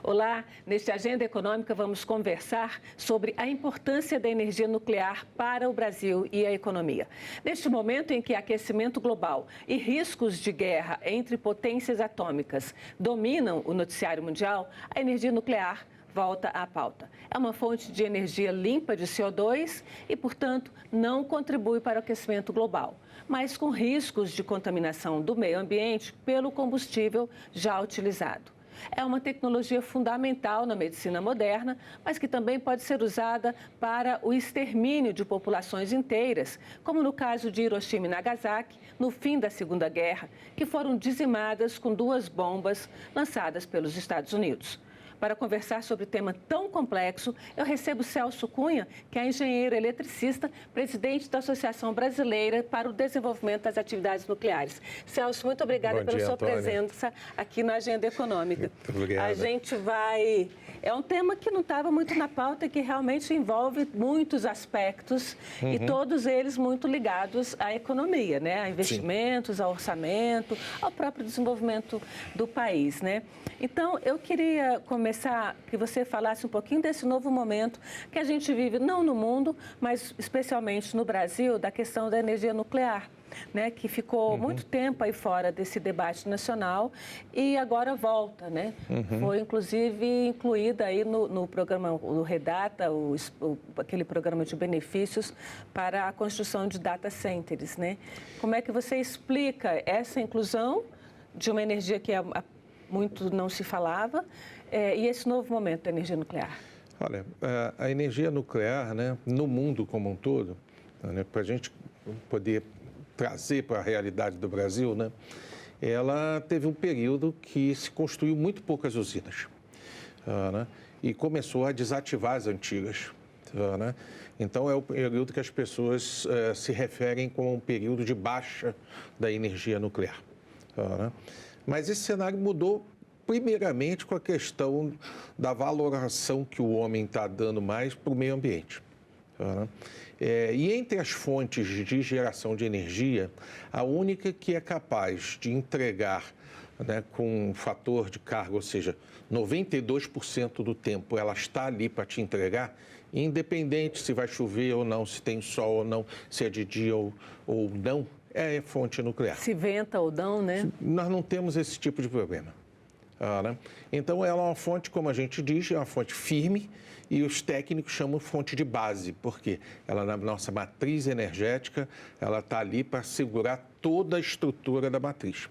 Olá, neste Agenda Econômica vamos conversar sobre a importância da energia nuclear para o Brasil e a economia. Neste momento em que aquecimento global e riscos de guerra entre potências atômicas dominam o noticiário mundial, a energia nuclear volta à pauta. É uma fonte de energia limpa de CO2 e, portanto, não contribui para o aquecimento global, mas com riscos de contaminação do meio ambiente pelo combustível já utilizado. É uma tecnologia fundamental na medicina moderna, mas que também pode ser usada para o extermínio de populações inteiras, como no caso de Hiroshima e Nagasaki, no fim da Segunda Guerra, que foram dizimadas com 2 bombas lançadas pelos Estados Unidos. Para conversar sobre tema tão complexo, eu recebo Celso Cunha, que é engenheiro eletricista, presidente da Associação Brasileira para o Desenvolvimento das Atividades Nucleares. Celso, muito obrigada pela sua presença aqui na Agenda Econômica. Muito obrigado. A gente vai... É um tema que não estava muito na pauta e que realmente envolve muitos aspectos e todos eles muito ligados à economia, né? A investimentos, Sim. Ao orçamento, ao próprio desenvolvimento do país, né? Então, eu queria começar que você falasse um pouquinho desse novo momento que a gente vive, não no mundo, mas especialmente no Brasil, da questão da energia nuclear, né, que ficou muito tempo aí fora desse debate nacional e agora volta, né? Foi, inclusive, incluída aí no programa, o Redata, aquele programa de benefícios para a construção de data centers, né? Como é que você explica essa inclusão de uma energia que muito não se falava e esse novo momento da energia nuclear? Olha, a energia nuclear, né, no mundo como um todo, né, para a gente poder trazer para a realidade do Brasil, né, ela teve um período que se construiu muito poucas usinas, né, e começou a desativar as antigas. Né? Então, é o período que as pessoas se referem como um período de baixa da energia nuclear. Né? Mas esse cenário mudou primeiramente com a questão da valoração que o homem está dando mais para o meio ambiente. Né? E entre as fontes de geração de energia, a única que é capaz de entregar, né, com um fator de carga, ou seja, 92% do tempo ela está ali para te entregar, independente se vai chover ou não, se tem sol ou não, se é de dia ou não, é fonte nuclear. Se venta ou não, né? Nós não temos esse tipo de problema. Né? Então, ela é uma fonte, como a gente diz, é uma fonte firme e os técnicos chamam fonte de base, porque ela, na nossa matriz energética, ela está ali para segurar toda a estrutura da matriz.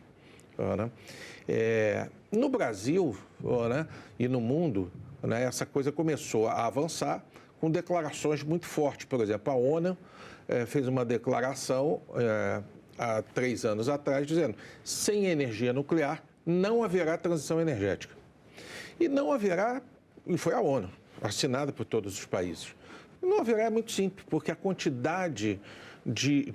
Né? No Brasil, né, e no mundo, né, essa coisa começou a avançar com declarações muito fortes. Por exemplo, a ONU fez uma declaração há 3 anos atrás, dizendo: sem energia nuclear, não haverá transição energética. E não haverá, e foi a ONU, assinada por todos os países. Não haverá é muito simples, porque a quantidade de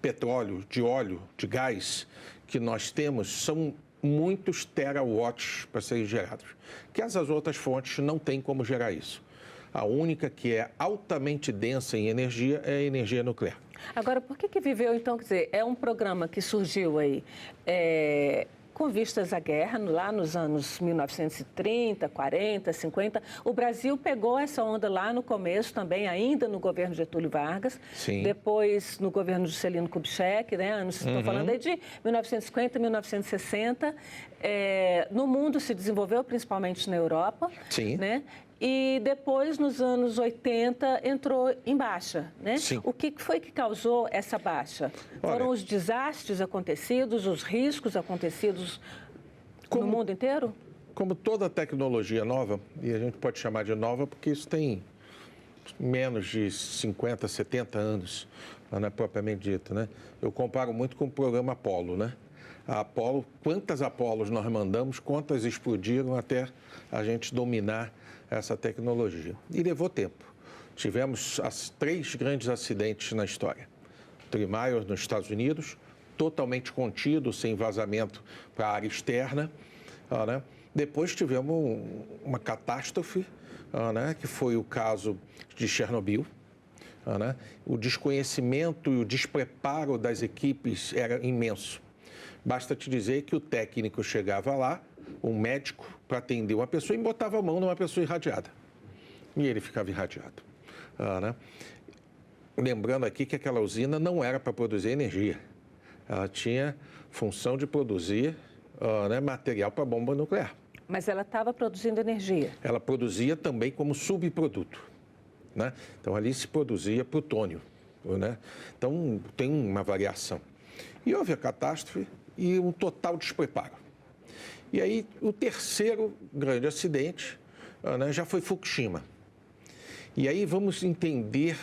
petróleo, de óleo, de gás que nós temos são muitos terawatts para serem gerados, que as outras fontes não têm como gerar isso. A única que é altamente densa em energia é a energia nuclear. Agora, por que viveu, então, quer dizer, é um programa que surgiu aí com vistas à guerra, lá nos anos 1930, 40, 50. O Brasil pegou essa onda lá no começo também, ainda no governo Getúlio Vargas. Sim. Depois no governo Juscelino Kubitschek, né? Estou falando aí de 1950, 1960. No mundo se desenvolveu, principalmente na Europa. Sim. Né? E depois, nos anos 80, entrou em baixa, né? Sim. O que foi que causou essa baixa? Foram os desastres acontecidos, os riscos acontecidos no mundo inteiro? Como toda tecnologia nova, e a gente pode chamar de nova porque isso tem menos de 50, 70 anos, não é propriamente dito, né? Eu comparo muito com o programa Apollo, né? A Apollo, quantas Apolos nós mandamos, quantas explodiram até a gente dominar essa tecnologia. E levou tempo. Tivemos 3 grandes acidentes na história. Three Mile nos Estados Unidos, totalmente contido, sem vazamento para a área externa. Né? Depois tivemos uma catástrofe, né? Que foi o caso de Chernobyl. Né? O desconhecimento e o despreparo das equipes era imenso. Basta te dizer que o técnico chegava lá, um médico para atender uma pessoa e botava a mão numa pessoa irradiada. E ele ficava irradiado. Né? Lembrando aqui que aquela usina não era para produzir energia. Ela tinha função de produzir material para bomba nuclear. Mas ela estava produzindo energia. Ela produzia também como subproduto. Né? Então, ali se produzia plutônio. Né? Então, tem uma variação. E houve a catástrofe e um total despreparo. E aí, o terceiro grande acidente já foi Fukushima. E aí, vamos entender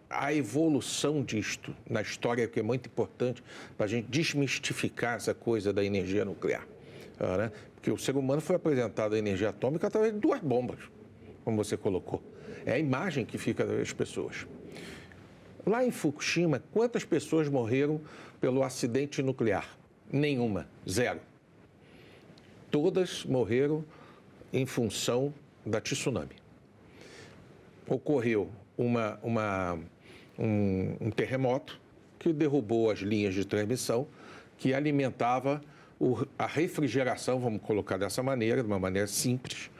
a evolução disto na história, que é muito importante para a gente desmistificar essa coisa da energia nuclear. Né? Porque o ser humano foi apresentado à energia atômica através de 2 bombas, como você colocou. É a imagem que fica das pessoas. Lá em Fukushima, quantas pessoas morreram pelo acidente nuclear? Nenhuma, 0. Todas morreram em função da tsunami. Ocorreu um terremoto que derrubou as linhas de transmissão que alimentava a refrigeração, vamos colocar dessa maneira, de uma maneira simples,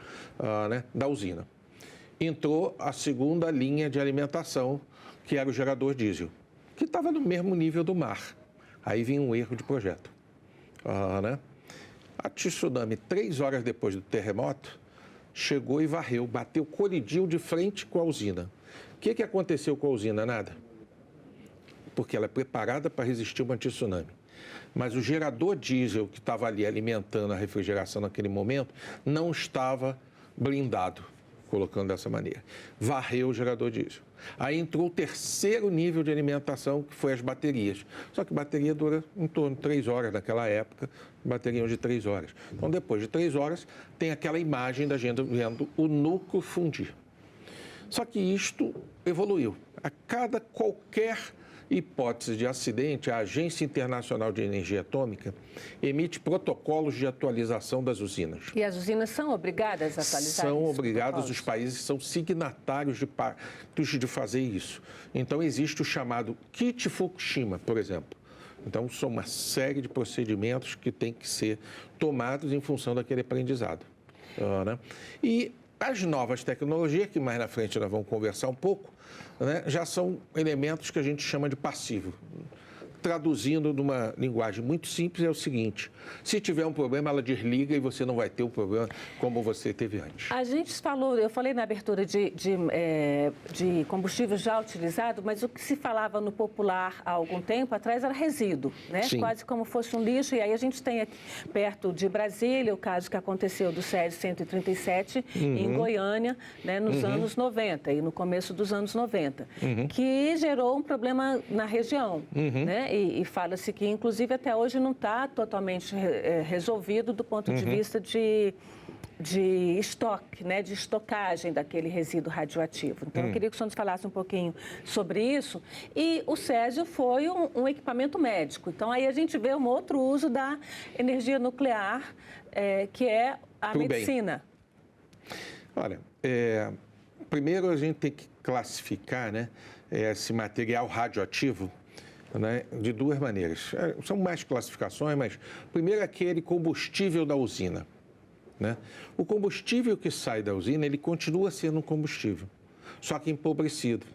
da usina. Entrou a segunda linha de alimentação, que era o gerador diesel, que estava no mesmo nível do mar. Aí vinha um erro de projeto. A tsunami, 3 horas depois do terremoto, chegou e varreu, bateu, colidiu de frente com a usina. O que aconteceu com a usina? Nada. Porque ela é preparada para resistir uma tsunami. Mas o gerador diesel que estava ali alimentando a refrigeração naquele momento não estava blindado, colocando dessa maneira. Varreu o gerador diesel. Aí entrou o terceiro nível de alimentação, que foi as baterias. Só que bateria dura em torno de 3 horas naquela época, bateriam de 3 horas. Então, depois de 3 horas, tem aquela imagem da gente vendo o núcleo fundir. Só que isto evoluiu. A qualquer hipótese de acidente, a Agência Internacional de Energia Atômica emite protocolos de atualização das usinas. E as usinas são obrigadas a atualizar? São obrigadas, os países são signatários de fazer isso. Então, existe o chamado Kit Fukushima, por exemplo. Então, são uma série de procedimentos que têm que ser tomados em função daquele aprendizado. Né? E as novas tecnologias, que mais na frente nós vamos conversar um pouco, né, já são elementos que a gente chama de passivo. Traduzindo numa linguagem muito simples, é o seguinte: se tiver um problema, ela desliga e você não vai ter o problema como você teve antes. A gente falou, eu falei na abertura de combustível já utilizado, mas o que se falava no popular há algum tempo atrás era resíduo, né? Sim. Quase como fosse um lixo. E aí a gente tem aqui perto de Brasília o caso que aconteceu do Césio 137 em Goiânia, né, nos anos 90 e no começo dos anos 90, que gerou um problema na região, né? E fala-se que, inclusive, até hoje não está totalmente resolvido do ponto de vista de estoque, né, de estocagem daquele resíduo radioativo. Então, eu queria que o senhor nos falasse um pouquinho sobre isso. E o Césio foi um equipamento médico. Então, aí a gente vê um outro uso da energia nuclear, que é a medicina. Olha, primeiro a gente tem que classificar, né, esse material radioativo, né, de 2 maneiras. São mais classificações, mas primeiro aquele combustível da usina. Né? O combustível que sai da usina, ele continua sendo um combustível, só que empobrecido.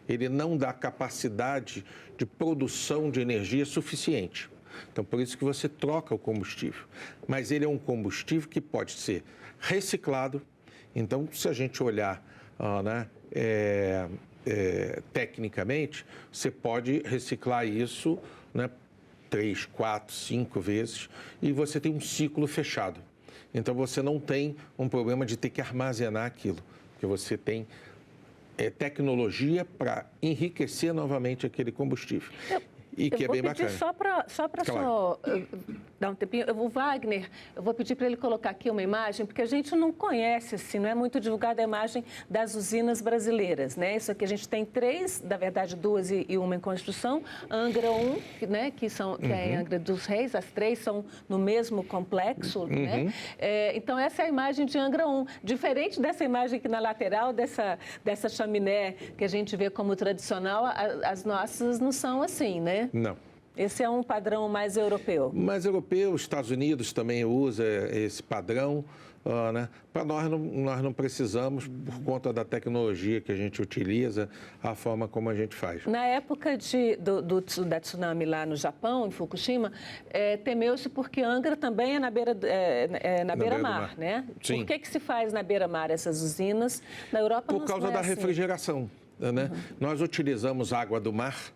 Ele não dá capacidade de produção de energia suficiente. Então, por isso que você troca o combustível. Mas ele é um combustível que pode ser reciclado. Então, se a gente olhar, tecnicamente, você pode reciclar isso, né, 3, 4, 5 vezes e você tem um ciclo fechado. Então, você não tem um problema de ter que armazenar aquilo, porque você tem tecnologia para enriquecer novamente aquele combustível. E que é bem bacana. Só para claro. Dar um tempinho, o Wagner, eu vou pedir para ele colocar aqui uma imagem, porque a gente não conhece, assim, não é muito divulgada a imagem das usinas brasileiras, né? Isso aqui a gente tem 3, na verdade 2 e uma em construção, Angra 1, né, que é em Angra dos Reis, as 3 são no mesmo complexo, né? Então essa é a imagem de Angra 1, diferente dessa imagem aqui na lateral, dessa chaminé que a gente vê como tradicional, as nossas não são assim, né? Não. Esse é um padrão mais europeu. Mais europeu, os Estados Unidos também usa esse padrão, né? Para nós não precisamos, por conta da tecnologia que a gente utiliza, a forma como a gente faz. Na época da tsunami lá no Japão, em Fukushima, temeu-se porque Angra também é na beira-mar, né? Sim. Por que se faz na beira-mar essas usinas? Na Europa por causa da refrigeração, né? Nós utilizamos água do mar,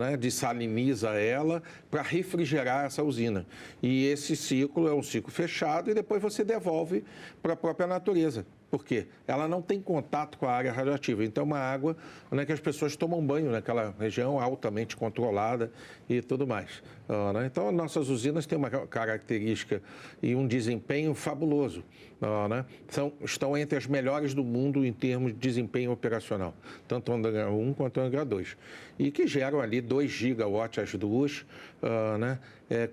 né, dessaliniza ela para refrigerar essa usina. E esse ciclo é um ciclo fechado e depois você devolve para a própria natureza. Por quê? Ela não tem contato com a área radioativa. Então, é uma água, né, que as pessoas tomam banho naquela região altamente controlada e tudo mais. Né? Então, as nossas usinas têm uma característica e um desempenho fabuloso. Né? Estão entre as melhores do mundo em termos de desempenho operacional, tanto Angra 1 quanto Angra 2. E que geram ali 2 gigawatts as duas, né?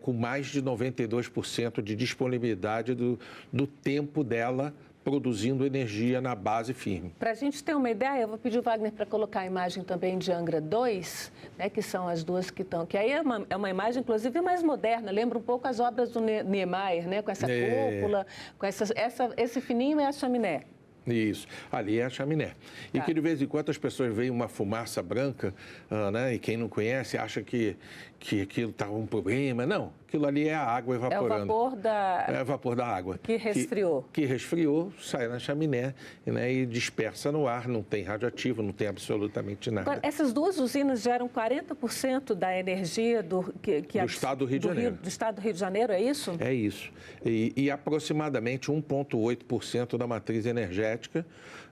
Com mais de 92% de disponibilidade do tempo dela produzindo energia na base firme. Para a gente ter uma ideia, eu vou pedir o Wagner para colocar a imagem também de Angra 2, né, que são as duas que estão... Que aí é uma imagem, inclusive, mais moderna, lembra um pouco as obras do Niemeyer, né, com essa cúpula, com esse fininho é a chaminé. Isso, ali é a chaminé. E que de vez em quando as pessoas veem uma fumaça branca, né, e quem não conhece acha que aquilo está um problema. Não, aquilo ali é a água evaporando. É o vapor da água. Que resfriou. Que resfriou, sai na chaminé, né, e dispersa no ar, não tem radioativo, não tem absolutamente nada. Agora, essas duas usinas geram 40% da energia do estado do Rio de Janeiro. Do estado do Rio de Janeiro, é isso? É isso. E aproximadamente 1,8% da matriz energética.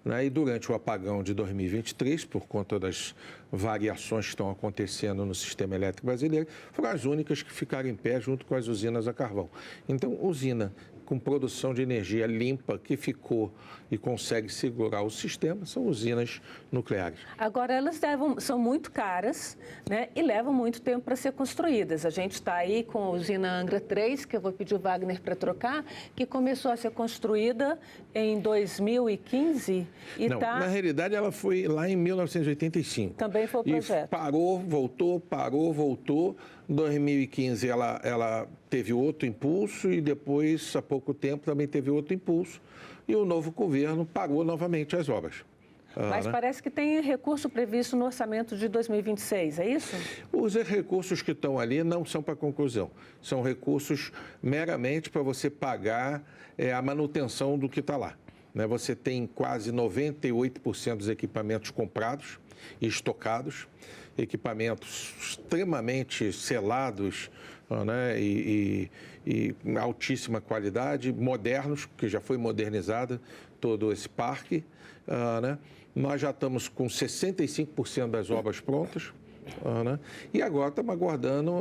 Né? E durante o apagão de 2023, por conta das variações que estão acontecendo no sistema elétrico brasileiro, foram as únicas que ficaram em pé junto com as usinas a carvão. Então, usina com produção de energia limpa que ficou e consegue segurar o sistema são usinas nucleares. Agora, elas são muito caras, né, e levam muito tempo para ser construídas. A gente está aí com a usina Angra 3, que eu vou pedir o Wagner para trocar, que começou a ser construída em 2015 e Não, na realidade ela foi lá em 1985. Também foi o projeto. E parou, voltou. Em 2015 ela teve outro impulso e depois, há pouco tempo, também teve outro impulso. E o novo governo parou novamente as obras. Mas né? Parece que tem recurso previsto no orçamento de 2026, é isso? Os recursos que estão ali não são para conclusão. São recursos meramente para você pagar a manutenção do que está lá. Né? Você tem quase 98% dos equipamentos comprados e estocados, equipamentos extremamente selados, né? e altíssima qualidade, modernos, que já foi modernizado todo esse parque. Né? Nós já estamos com 65% das obras prontas, né? E agora estamos aguardando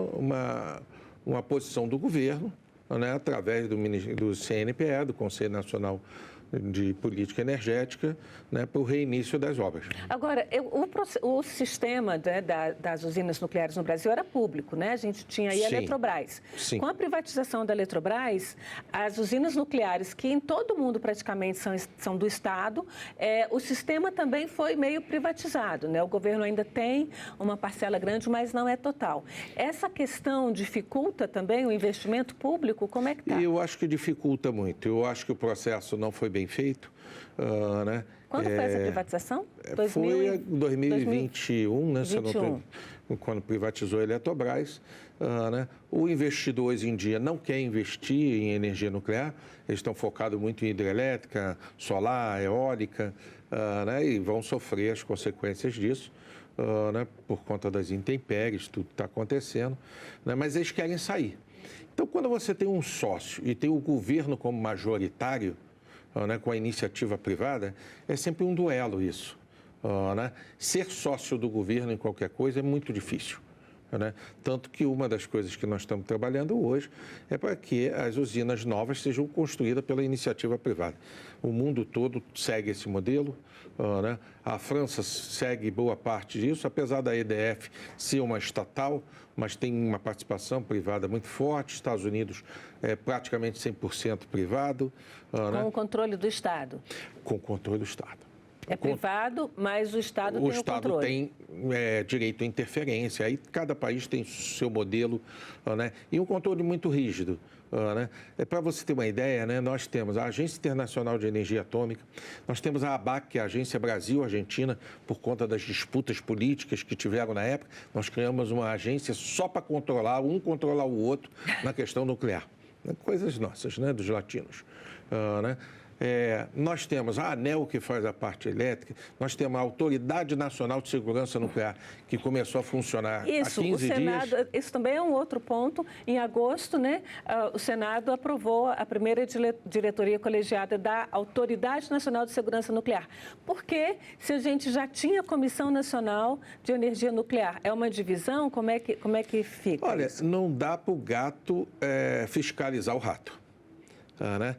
uma posição do governo, né? Através do CNPE, do Conselho Nacional de Política Energética, né, para o reinício das obras. Agora, o sistema, né, das usinas nucleares no Brasil era público, né? A gente tinha aí a Eletrobras. Sim. Com a privatização da Eletrobras, as usinas nucleares, que em todo o mundo praticamente são do Estado, o sistema também foi meio privatizado, né? O governo ainda tem uma parcela grande, mas não é total. Essa questão dificulta também o investimento público? Como é que está? Eu acho que dificulta muito. Eu acho que o processo não foi bem feito. Né? Quando foi essa privatização? Foi em 2021, né? 21. Quando privatizou a Eletrobras. Né? O investidor hoje em dia não quer investir em energia nuclear, eles estão focados muito em hidrelétrica, solar, eólica, né? E vão sofrer as consequências disso. Né? Por conta das intempéries, tudo está acontecendo. Né? Mas eles querem sair. Então, quando você tem um sócio e tem o governo como majoritário, né, com a iniciativa privada, é sempre um duelo isso. Né? Ser sócio do governo em qualquer coisa é muito difícil. Né? Tanto que uma das coisas que nós estamos trabalhando hoje é para que as usinas novas sejam construídas pela iniciativa privada. O mundo todo segue esse modelo, né? A França segue boa parte disso, apesar da EDF ser uma estatal, mas tem uma participação privada muito forte. Estados Unidos é praticamente 100% privado. Com o controle do Estado. Com o controle do Estado. É privado, mas o Estado tem o controle. O Estado tem direito à interferência, aí cada país tem seu modelo, né? E um controle muito rígido. Né? Para você ter uma ideia, né, nós temos a Agência Internacional de Energia Atômica, nós temos a ABAC, que é a Agência Brasil-Argentina, por conta das disputas políticas que tiveram na época, nós criamos uma agência só para controlar o outro na questão nuclear. Coisas nossas, né, dos latinos. Né? Nós temos a ANEEL, que faz a parte elétrica, nós temos a Autoridade Nacional de Segurança Nuclear, que começou a funcionar há 15 dias. O Senado, isso também é um outro ponto. Em agosto, né, o Senado aprovou a primeira diretoria colegiada da Autoridade Nacional de Segurança Nuclear. Por quê? Se a gente já tinha a Comissão Nacional de Energia Nuclear, é uma divisão? Como é que fica? Olha, isso? Não dá para o gato fiscalizar o rato. Né?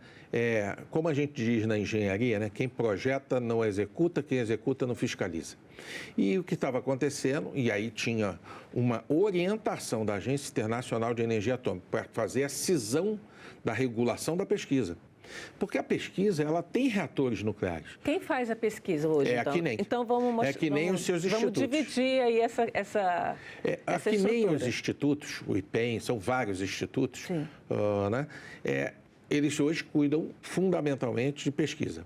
Como a gente diz na engenharia, né? Quem projeta não executa, quem executa não fiscaliza. E o que estava acontecendo, e aí tinha uma orientação da Agência Internacional de Energia Atômica para fazer a cisão da regulação da pesquisa. Porque a pesquisa, ela tem reatores nucleares. Quem faz a pesquisa hoje, então? A CNEM. Então vamos mostrar. É que nem os seus institutos. Vamos dividir aí essa a CNEM, os institutos, o IPEM, são vários institutos, né? Eles hoje cuidam fundamentalmente de pesquisa.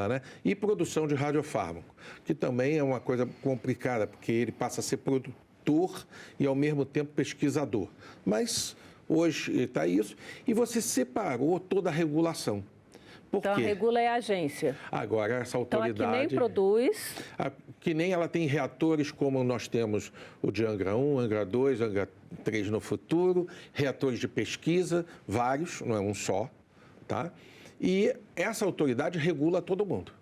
Né? E produção de radiofármaco, que também é uma coisa complicada, porque ele passa a ser produtor e, ao mesmo tempo, pesquisador. Mas hoje está isso. E você separou toda a regulação. Por então, quê? A regula é a agência. Agora, essa autoridade... Então, a CNEM produz... A CNEM, ela tem reatores como nós temos o de Angra 1, Angra 2, Angra 3 no futuro, reatores de pesquisa, vários, não é um só, tá? E essa autoridade regula todo mundo.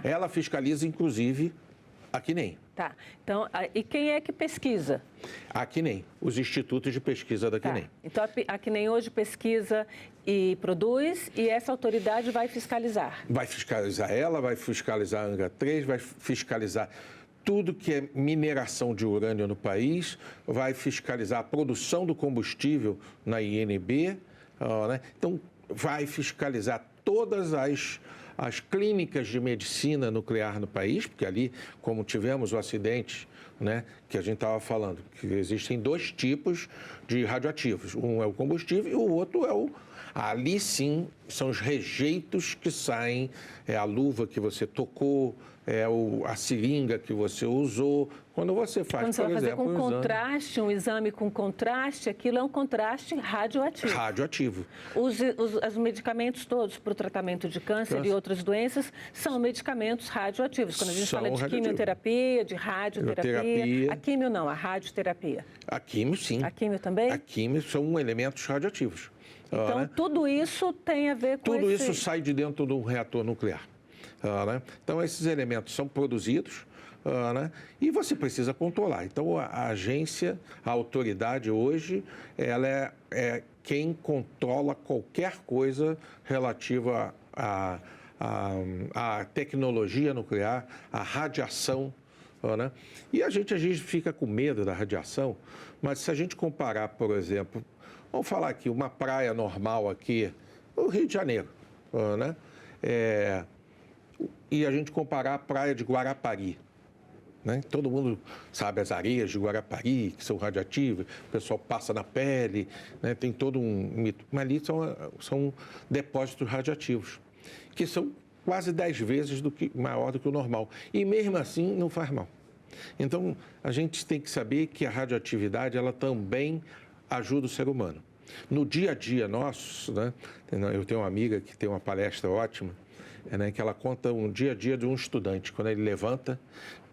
Ela fiscaliza, inclusive, a CNEM. Tá. Então, e quem é que pesquisa? A CNEM, os institutos de pesquisa da CNEM. Então, a CNEM hoje pesquisa e produz, e essa autoridade vai fiscalizar? Vai fiscalizar ela, vai fiscalizar a Angra 3, vai fiscalizar tudo que é mineração de urânio no país, vai fiscalizar a produção do combustível na INB, né? Então, vai fiscalizar todas as clínicas de medicina nuclear no país, porque ali, como tivemos o acidente, né, que a gente estava falando, que existem dois tipos de radioativos. Um é o combustível e o outro é o... Ali, sim, são os rejeitos que saem, é a luva que você tocou, a seringa que você usou. Quando você faz, Quando você por vai exemplo, fazer com contraste, um exame com contraste, aquilo é um contraste radioativo. Radioativo. Os medicamentos todos para o tratamento de câncer e outras doenças são medicamentos radioativos. Quando a gente fala de quimioterapia, de radioterapia... A quimio não, a radioterapia. A quimio, sim. A quimio também? A quimio são elementos radioativos. Então, né? Tudo isso tem a ver com Tudo isso sai de dentro de um reator nuclear. Né? Então, esses elementos são produzidos, né? E você precisa controlar. Então, a agência, a autoridade hoje, ela é quem controla qualquer coisa relativa à tecnologia nuclear, à radiação. Né? E a gente, às vezes, fica com medo da radiação, mas se a gente comparar, por exemplo, vamos falar aqui, uma praia normal aqui, no Rio de Janeiro, né? E a gente comparar a praia de Guarapari, né? Todo mundo sabe as areias de Guarapari, que são radioativas, o pessoal passa na pele, né? Tem todo um mito. Mas ali são depósitos radioativos, que são quase 10 vezes maior do que o normal. E mesmo assim não faz mal. Então, a gente tem que saber que a radioatividade, ela também ajuda o ser humano. No dia a dia nosso, né? Eu tenho uma amiga que tem uma palestra ótima, né, que ela conta um dia a dia de um estudante, quando ele levanta,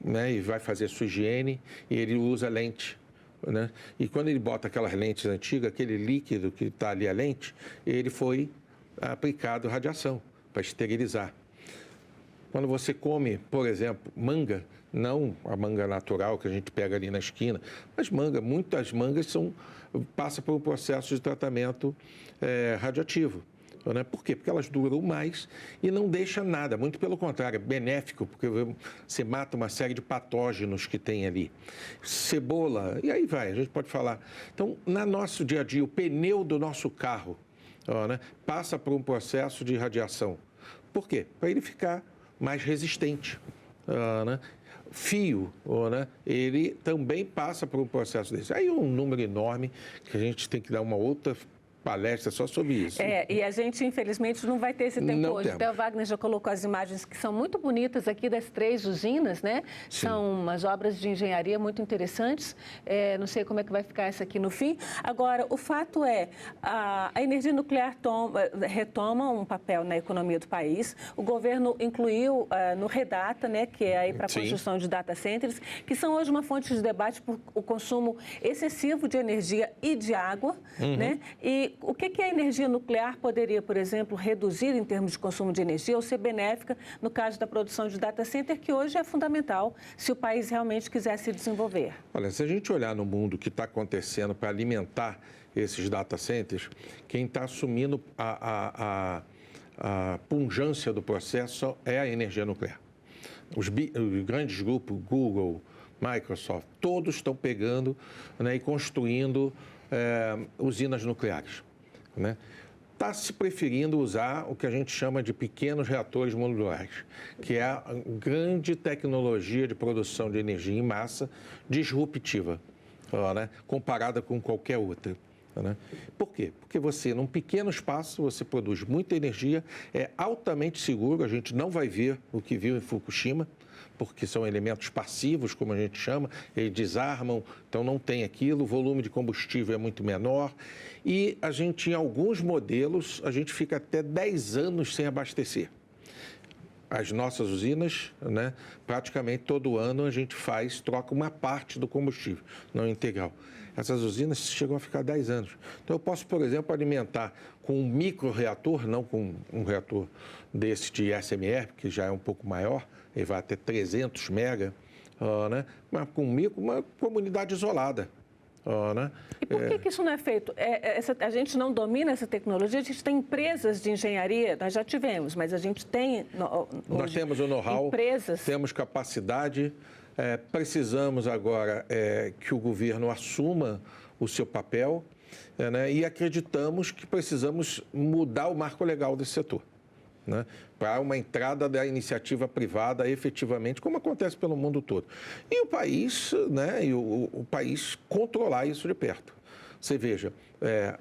né, e vai fazer sua higiene, e ele usa lente. Né? E quando ele bota aquelas lentes antigas, aquele líquido que está ali a lente, ele foi aplicado radiação para esterilizar. Quando você come, por exemplo, manga, não a manga natural que a gente pega ali na esquina, mas muitas mangas passam por um processo de tratamento radioativo. Né? Por quê? Porque elas duram mais e não deixam nada, muito pelo contrário, é benéfico, porque você mata uma série de patógenos que tem ali. Cebola, e aí vai, a gente pode falar. Então, no nosso dia a dia, o pneu do nosso carro, né, passa por um processo de radiação. Por quê? Para ele ficar mais resistente. Né? Fio, né? Ele também passa por um processo desse. Aí um número enorme que a gente tem que dar uma outra palestra só sobre isso. E a gente, infelizmente, não vai ter esse tempo não hoje. Até o Wagner já colocou as imagens que são muito bonitas aqui das 3 usinas, né? Sim. São umas obras de engenharia muito interessantes. Não sei como é que vai ficar essa aqui no fim. Agora, o fato é, a energia nuclear retoma um papel na economia do país. O governo incluiu no REDATA, né, que é aí para a construção de data centers, que são hoje uma fonte de debate por o consumo excessivo de energia e de água, né? E o que a energia nuclear poderia, por exemplo, reduzir em termos de consumo de energia ou ser benéfica no caso da produção de data center, que hoje é fundamental se o país realmente quiser se desenvolver? Olha, se a gente olhar no mundo o que está acontecendo para alimentar esses data centers, quem está assumindo a pungência do processo é a energia nuclear. Os grandes grupos, Google, Microsoft, todos estão pegando, né, e construindo usinas nucleares. Está se preferindo usar o que a gente chama de pequenos reatores modulares, que é a grande tecnologia de produção de energia em massa disruptiva, né, comparada com qualquer outra. Né? Por quê? Porque você, num pequeno espaço, você produz muita energia, é altamente seguro, a gente não vai ver o que viu em Fukushima, porque são elementos passivos, como a gente chama, eles desarmam, então não tem aquilo, o volume de combustível é muito menor. E a gente, em alguns modelos, a gente fica até 10 anos sem abastecer. As nossas usinas, né, praticamente todo ano a gente troca uma parte do combustível, não integral. Essas usinas chegam a ficar 10 anos. Então eu posso, por exemplo, alimentar com um microreator, não com um reator desse de SMR, que já é um pouco maior, ele vai até 300 mega, né, mas com uma comunidade isolada. Né? E por que isso não é feito? A gente não domina essa tecnologia, a gente tem empresas de engenharia, nós já tivemos, mas a gente tem nós temos o know-how, empresas... temos capacidade, precisamos agora que o governo assuma o seu papel, né, e acreditamos que precisamos mudar o marco legal desse setor, né, para uma entrada da iniciativa privada efetivamente, como acontece pelo mundo todo. E o país, né, o país controlar isso de perto. Você veja,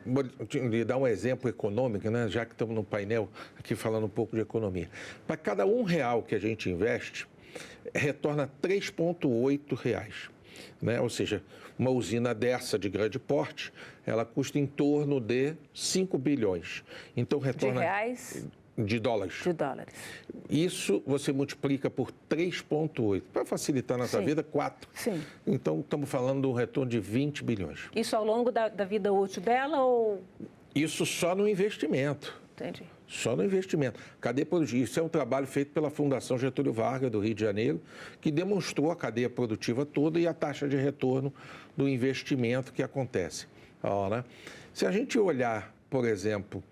vou lhe dar um exemplo econômico, né, já que estamos no painel aqui falando um pouco de economia. Para cada R$1 que a gente investe, retorna R$3,8. Né? Ou seja, uma usina dessa de grande porte, ela custa em torno de 5 bilhões. Então, retorna... De reais? De dólares. De dólares. Isso você multiplica por 3,8. Para facilitar a nossa vida, 4. Sim. Então, estamos falando de um retorno de 20 bilhões. Isso ao longo da vida útil dela ou... Isso só no investimento. Entendi. Só no investimento. Cadeia produtiva. Isso é um trabalho feito pela Fundação Getúlio Vargas, do Rio de Janeiro, que demonstrou a cadeia produtiva toda e a taxa de retorno do investimento que acontece. Né? Se a gente olhar, por exemplo,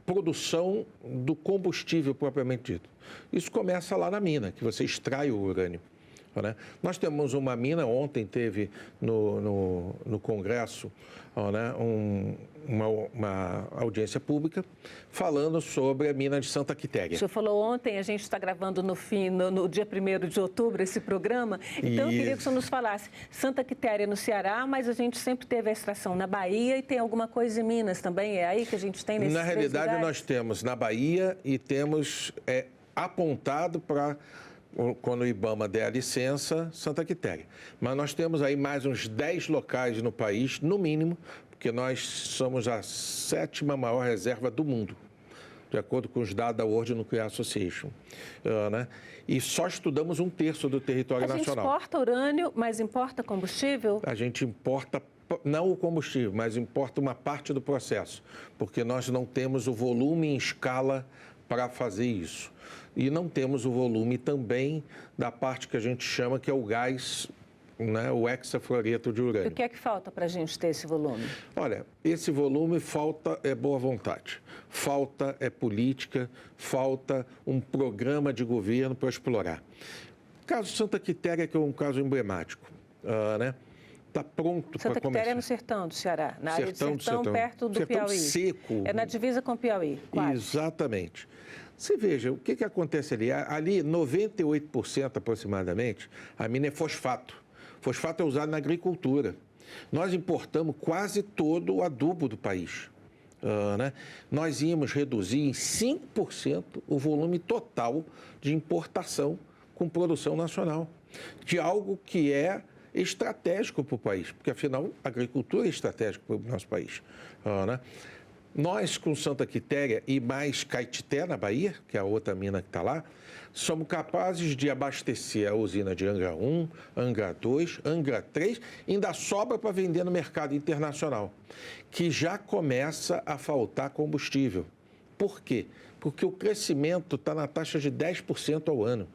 produção do combustível propriamente dito, isso começa lá na mina, que você extrai o urânio. Né? Nós temos uma mina, ontem teve no Congresso, né, uma audiência pública falando sobre a mina de Santa Quitéria. O senhor falou ontem, a gente está gravando no dia 1º de outubro esse programa, então eu queria que o senhor nos falasse, Santa Quitéria no Ceará, mas a gente sempre teve a extração na Bahia e tem alguma coisa em Minas também, é aí que a gente tem nesses Na realidade, lugares? Nós temos na Bahia e temos apontado para... quando o IBAMA der a licença, Santa Quitéria. Mas nós temos aí mais uns 10 locais no país, no mínimo, porque nós somos a 7ª maior reserva do mundo, de acordo com os dados da World Nuclear Association. Né? E só estudamos 1/3 do território nacional. A gente importa urânio, mas importa combustível? A gente importa, não o combustível, mas importa uma parte do processo, porque nós não temos o volume em escala para fazer isso. E não temos o volume também da parte que a gente chama que é o gás, né, o hexafluoreto de urânio. E o que é que falta para a gente ter esse volume? Olha, esse volume falta boa vontade, falta política, falta um programa de governo para explorar. O caso Santa Quitéria, que é um caso emblemático, né? Está pronto para começar. Santa Quitéria é no sertão do Ceará, na área de sertão, perto do sertão Piauí. Seco. É na divisa com o Piauí, quase. Exatamente. Você veja, o que acontece ali? Ali, 98% aproximadamente, a mina é fosfato. Fosfato é usado na agricultura. Nós importamos quase todo o adubo do país. Né? Nós íamos reduzir em 5% o volume total de importação com produção nacional, de algo que é estratégico para o país, porque, afinal, a agricultura é estratégica para o nosso país. Né? Nós, com Santa Quitéria e mais Caetité, na Bahia, que é a outra mina que está lá, somos capazes de abastecer a usina de Angra 1, Angra 2, Angra 3, e ainda sobra para vender no mercado internacional, que já começa a faltar combustível. Por quê? Porque o crescimento está na taxa de 10% ao ano.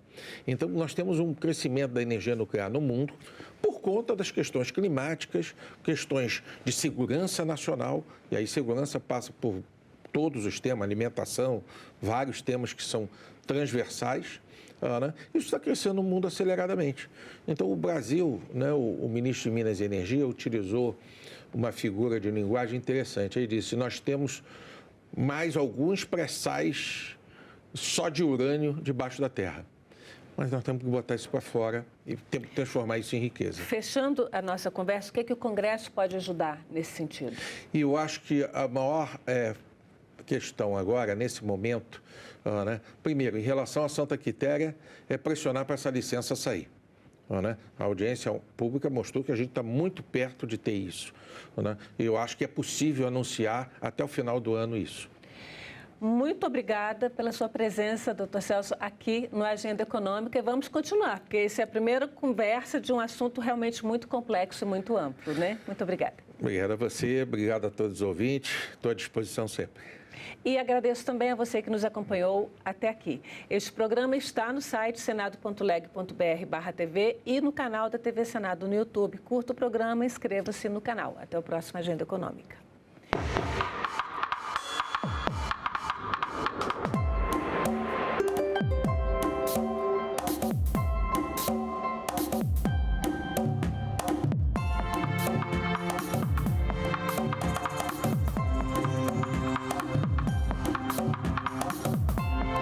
Então, nós temos um crescimento da energia nuclear no mundo por conta das questões climáticas, questões de segurança nacional, e aí segurança passa por todos os temas, alimentação, vários temas que são transversais. Né? Isso está crescendo no mundo aceleradamente. Então, o Brasil, né, o ministro de Minas e Energia utilizou uma figura de linguagem interessante. Ele disse, nós temos mais alguns pré-sais só de urânio debaixo da terra. Mas nós temos que botar isso para fora e temos que transformar isso em riqueza. Fechando a nossa conversa, o que o Congresso pode ajudar nesse sentido? E eu acho que a maior questão agora, nesse momento, né, primeiro, em relação a Santa Quitéria, é pressionar para essa licença sair. Né? A audiência pública mostrou que a gente está muito perto de ter isso. Né? E eu acho que é possível anunciar até o final do ano isso. Muito obrigada pela sua presença, doutor Celso, aqui no Agenda Econômica. E vamos continuar, porque essa é a primeira conversa de um assunto realmente muito complexo e muito amplo, né? Muito obrigada. Obrigado a você, obrigado a todos os ouvintes. Estou à disposição sempre. E agradeço também a você que nos acompanhou até aqui. Este programa está no site senado.leg.br/TV e no canal da TV Senado no YouTube. Curta o programa e inscreva-se no canal. Até o próximo Agenda Econômica.